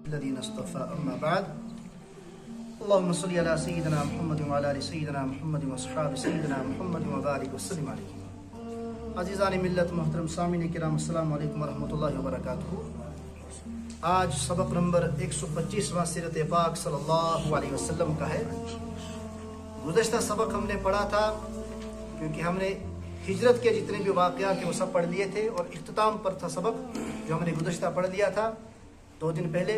الذين اصطفى أما بعد اللهم صل على سيدنا محمد وعلى آل سيدنا محمد واصحاب سيدنا محمد وبارك وسلم علیہ. عزیزان ملت محترم سامعین کرام السلام علیکم ورحمۃ اللہ وبرکاتہ. آج سبق نمبر 125واں سیرت پاک صلی اللہ علیہ وسلم کا ہے. گزشتہ سبق ہم نے پڑھا تھا کیونکہ ہم نے ہجرت کے جتنے بھی واقعات وہ سب پڑھ لیے تھے اور اختتام پر تھا سبق جو ہم نے گزشتہ پڑھ لیا تھا 2 دن پہلے.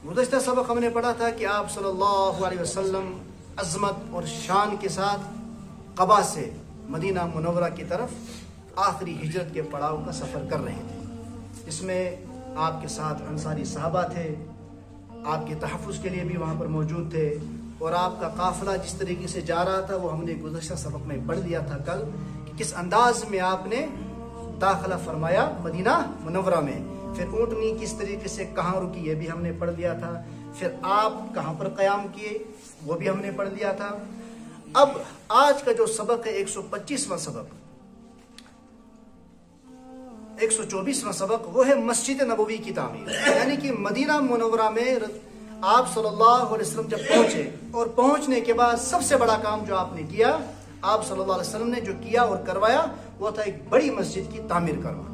گزشتہ سبق ہم نے پڑھا تھا کہ آپ صلی اللہ علیہ وسلم عظمت اور شان کے ساتھ قبا سے مدینہ منورہ کی طرف آخری ہجرت کے پڑاؤ کا سفر کر رہے تھے. اس میں آپ کے ساتھ انصاری صحابہ تھے, آپ کے تحفظ کے لیے بھی وہاں پر موجود تھے, اور آپ کا قافلہ جس طریقے سے جا رہا تھا وہ ہم نے گزشتہ سبق میں پڑھ لیا تھا کل کہ کس انداز میں آپ نے داخلہ فرمایا مدینہ منورہ میں. پھر اونٹنی کس طریقے سے کہاں رکی یہ بھی ہم نے پڑھ لیا تھا. پھر آپ کہاں پر قیام کیے وہ بھی ہم نے پڑھ لیا تھا. اب آج کا جو سبق ہے 125واں سبق 124واں سبق وہ ہے مسجد نبوی کی تعمیر. یعنی کہ مدینہ منورہ میں آپ صلی اللہ علیہ وسلم جب پہنچے اور پہنچنے کے بعد سب سے بڑا کام جو آپ نے کیا, آپ صلی اللہ علیہ وسلم نے جو کیا اور کروایا وہ تھا ایک بڑی مسجد کی تعمیر کروانا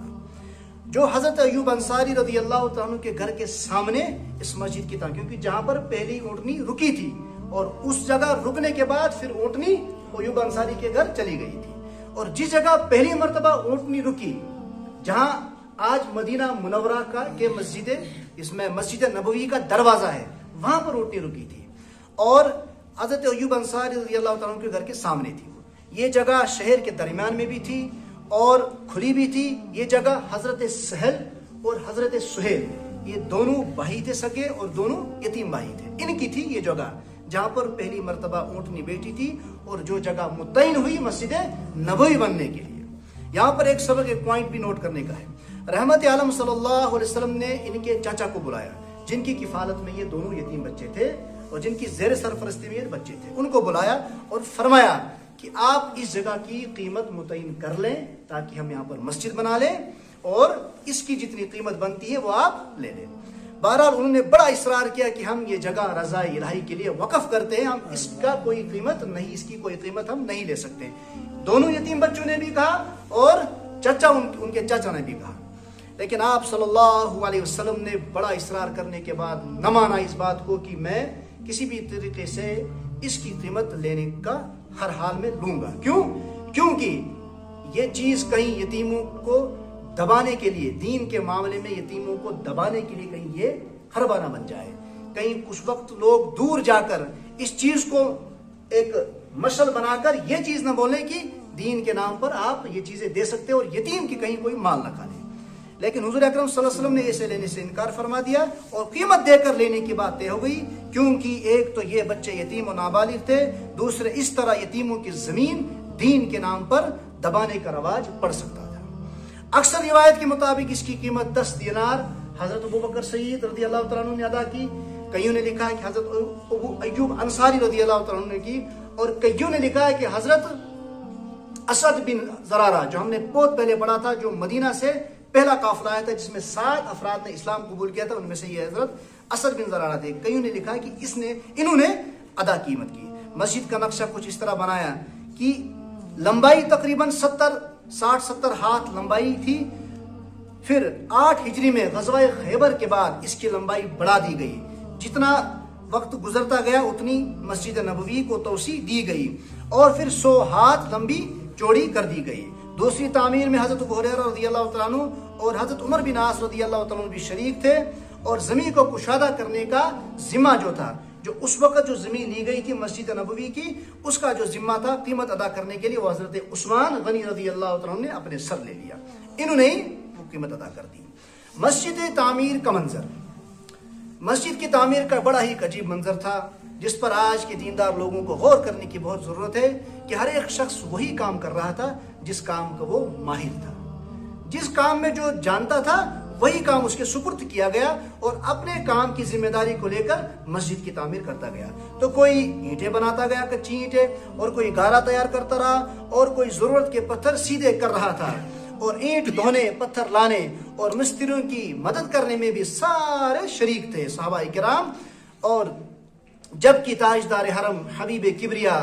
جو حضرت ایوب انصاری رضی اللہ عنہ کے گھر کے سامنے اس مسجد کی تعمیر, کیونکہ جہاں پر پہلی اونٹنی رکی تھی اور اس جگہ رکنے کے بعد پھر اونٹنی ایوب انصاری کے گھر چلی گئی تھی, اور جس جگہ پہلی مرتبہ اونٹنی رکی جہاں آج مدینہ منورہ کا کہ مسجد اس میں مسجد نبوی کا دروازہ ہے وہاں پر اونٹنی رکی تھی اور حضرت ایوب انصاری رضی اللہ عنہ کے گھر کے سامنے تھی. یہ جگہ شہر کے درمیان میں بھی تھی اور کھلی بھی تھی. یہ جگہ حضرت سہل اور حضرت سہیل یہ دونوں بھائی تھے سگے اور دونوں یتیم بھائی تھے, ان کی تھی یہ جگہ جہاں پر پہلی مرتبہ اونٹنی بیٹھی تھی اور جو جگہ متعین ہوئی مسجد نبوی بننے کے لیے. یہاں پر ایک سبق ایک پوائنٹ بھی نوٹ کرنے کا ہے. رحمت عالم صلی اللہ علیہ وسلم نے ان کے چاچا کو بلایا جن کی کفالت میں یہ دونوں یتیم بچے تھے اور جن کی زیر سرپرستی میں یہ بچے تھے. ان کو بلایا اور فرمایا کہ آپ اس جگہ کی قیمت متعین کر لیں تاکہ ہم یہاں پر مسجد بنا لیں اور اس کی جتنی قیمت بنتی ہے وہ آپ لے لیں. بہرحال انہوں نے بڑا اصرار کیا کہ ہم یہ جگہ رضا الہی کے لیے وقف کرتے ہیں, ہم اس کا کوئی قیمت نہیں, اس کی کوئی قیمت ہم نہیں لے سکتے. دونوں یتیم بچوں نے بھی کہا اور چچا ان کے چچا نے بھی کہا, لیکن آپ صلی اللہ علیہ وسلم نے بڑا اصرار کرنے کے بعد نہ مانا اس بات کو کہ میں کسی بھی طریقے سے اس کی قیمت لینے کا ہر حال میں لوں گا. کیونکہ یہ چیز کہیں یتیموں کو دبانے کے لیے, دین کے معاملے میں یتیموں کو دبانے کے لیے کہیں یہ حربہ نہ بن جائے, کہیں کچھ وقت لوگ دور جا کر اس چیز کو ایک مشعل بنا کر یہ چیز نہ بولیں کہ دین کے نام پر آپ یہ چیزیں دے سکتے اور یتیم کی کہیں کوئی مال نہ کھا لے. لیکن حضور اکرم صلی اللہ علیہ وسلم نے اسے لینے سے انکار فرما دیا اور قیمت دے کر لینے کی بات طے ہو گئی, کیونکہ ایک تو یہ بچے یتیم و نابالغ تھے, دوسرے اس طرح یتیموں کی زمین دین کے نام پر دبانے کا رواج پڑ سکتا تھا. اکثر روایت کے مطابق اس کی قیمت 10 دینار حضرت ابوبکر سید رضی اللہ تعالیٰ عنہ نے ادا کی. کئیوں نے لکھا ہے کہ حضرت ابو ایوب انصاری رضی اللہ تعالیٰ عنہ نے کی, اور کئیوں نے لکھا ہے کہ حضرت اسد بن زرارہ جو ہم نے بہت پہلے پڑھا تھا, جو مدینہ سے پہلا قافلہ آیا تھا جس میں 7 افراد نے اسلام قبول کیا تھا, ان میں سے یہ حضرت اسد بن زرارہ تھے. کئیوں نے لکھا کہ انہوں نے ادا قیمت کی. مسجد کا نقشہ کچھ اس طرح بنایا کہ لمبائی تقریباً 60-70 ہاتھ لمبائی تھی. پھر 8 ہجری میں غزوہ خیبر کے بعد اس کی لمبائی بڑھا دی گئی. جتنا وقت گزرتا گیا اتنی مسجد نبوی کو توسیع دی گئی اور پھر 100 ہاتھ لمبی چوڑی کر دی گئی. دوسری تعمیر میں حضرت ابو ہریرہ رضی اللہ تعالیٰ عنہ اور حضرت عمر بن عاص رضی اللہ تعالیٰ عنہ بھی شریک تھے, اور زمین کو کشادہ کرنے کا ذمہ جو تھا, جو اس وقت جو زمین لی گئی تھی مسجد نبوی کی, اس کا جو ذمہ تھا قیمت ادا کرنے کے لیے وہ حضرت عثمان غنی رضی اللہ تعالیٰ عنہ نے اپنے سر لے لیا. انہوں نے ہی وہ قیمت ادا کر دی. مسجد تعمیر کا منظر, مسجد کی تعمیر کا بڑا ہی عجیب منظر تھا جس پر آج کے دیندار لوگوں کو غور کرنے کی بہت ضرورت ہے کہ ہر ایک شخص وہی کام کر رہا تھا جس کام کا وہ ماہر تھا, جس کام میں جو جانتا تھا وہی کام اس کے سپرد کیا گیا اور اپنے کام کی ذمہ داری کو لے کر مسجد کی تعمیر کرتا گیا. تو کوئی اینٹیں بناتا گیا, کچی اینٹیں, اور کوئی گارا تیار کرتا رہا, اور کوئی ضرورت کے پتھر سیدھے کر رہا تھا, اور اینٹ دھونے، پتھر لانے اور مستریوں کی مدد کرنے میں بھی سارے شریک تھے صحابہ کرام۔ اور جبکہ تاجدار حرم حبیب کبریا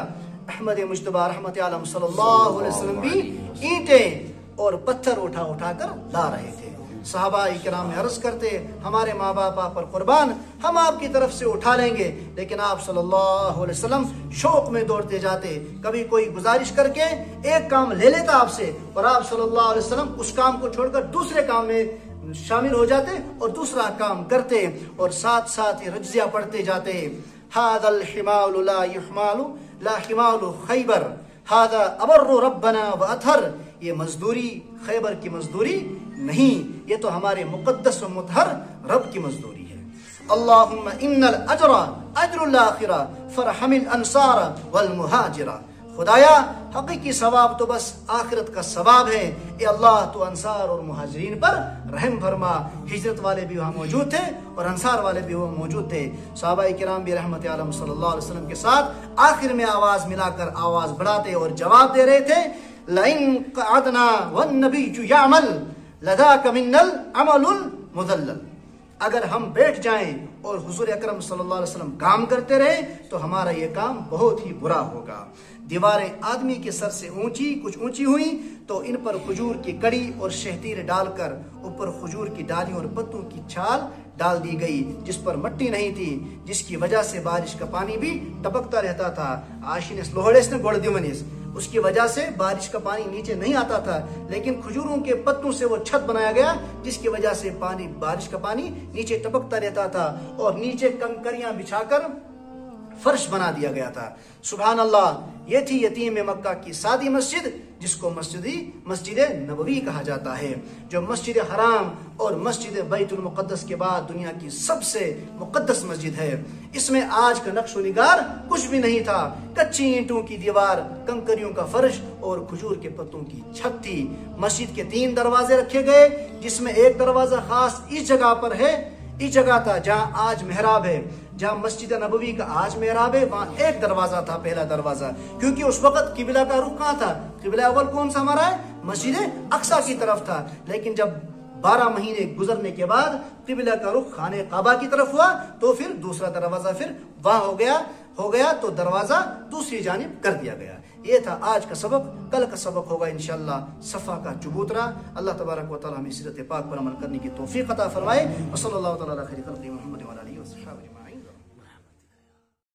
احمد مجتبی رحمت عالم صلی اللہ علیہ وسلم بھی اینٹیں اور پتھر اٹھا اٹھا کر لا رہے تھے۔ صحابہ کرام عرض کرتے ہمارے ماں باپ آپ پر قربان، ہم آپ کی طرف سے اٹھا لیں گے، لیکن آپ صلی اللہ علیہ وسلم شوق میں دوڑتے جاتے، کبھی کوئی گزارش کر کے ایک کام لے لیتا آپ سے اور آپ صلی اللہ علیہ وسلم اس کام کو چھوڑ کر دوسرے کام میں شامل ہو جاتے اور دوسرا کام کرتے اور ساتھ ساتھ ہی رجزیہ پڑھتے جاتے۔ هذا الحمال لا يحمال لا حمال خیبر هذا ابر ربنا واطہر، یہ مزدوری خیبر کی مزدوری نہیں، یہ تو ہمارے مقدس و مطہر رب کی مزدوری ہے۔ اللہم ان الاجر اجر الاخرہ فرحم الانصار والمہاجرہ، خدایا حقیقی ثواب تو بس آخرت کا ثواب ہے، اے اللہ تو انصار اور مہاجرین پر رحم فرما۔ ہجرت والے بھی وہاں موجود تھے اور انصار والے بھی وہاں موجود تھے۔ صحابہ کرام بھی رحمت عالم صلی اللہ علیہ وسلم کے ساتھ آخر میں آواز ملا کر آواز بڑھاتے اور جواب دے رہے تھے، لئن قعدنا والنبی یعمل لذاک من العمل المذلل، اگر ہم بیٹھ جائیں اور حضور اکرم صلی اللہ علیہ وسلم کام کرتے رہے تو ہمارا یہ کام بہت ہی برا ہوگا۔ دیواریں آدمی کے سر سے کچھ اونچی ہوئیں تو ان پر کھجور کی کڑی اور شہتیر ڈال کر اوپر کھجور کی ڈالیوں اور پتوں کی چھال ڈال دی گئی، جس پر مٹی نہیں تھی، جس کی وجہ سے بارش کا پانی بھی ٹپکتا رہتا تھا۔ آشینس لوہڑیس نے گوڑ دیونیس، اس کی وجہ سے بارش کا پانی نیچے نہیں آتا تھا، لیکن کھجوروں کے پتوں سے وہ چھت بنایا گیا جس کی وجہ سے بارش کا پانی نیچے ٹپکتا رہتا تھا، اور نیچے کنکریاں بچھا کر فرش بنا دیا گیا تھا۔ سبحان اللہ، یہ تھی یتیم مکہ کی سادی مسجد، جس کو مسجد نبوی کہا جاتا ہے، جو مسجد حرام اور مسجد بیت المقدس کے بعد دنیا کی سب سے مقدس مسجد ہے۔ اس میں آج کا نقش و نگار کچھ بھی نہیں تھا، کچی اینٹوں کی دیوار، کنکریوں کا فرش اور کھجور کے پتوں کی چھت تھی۔ مسجد کے 3 دروازے رکھے گئے، جس میں ایک دروازہ خاص اس جگہ پر ہے، اس جگہ تھا جہاں آج محراب ہے، جہاں مسجد نبوی کا آج محراب ہے، وہاں ایک دروازہ تھا، پہلا دروازہ، کیونکہ اس وقت قبلہ کا رخ کہاں تھا؟ قبلہ اول کون سا ہمارا ہے؟ مسجد اقصی کی طرف تھا، لیکن جب 12 مہینے گزرنے کے بعد قبلہ کا رخ خانہ کعبہ کی طرف ہوا تو پھر دوسرا دروازہ پھر وہاں ہو گیا تو دروازہ دوسری جانب کر دیا گیا۔ یہ تھا آج کا سبق، کل کا سبق ہوگا انشاءاللہ صفا کا چبوترا۔ اللہ تبارک و تعالی ہمیں سیرت پاک پر عمل کرنے کی توفیق عطا فرمائے۔ وصلی اللہ تعالی علی خیر خلقہ محمد وعلی آلہ وصحبہ۔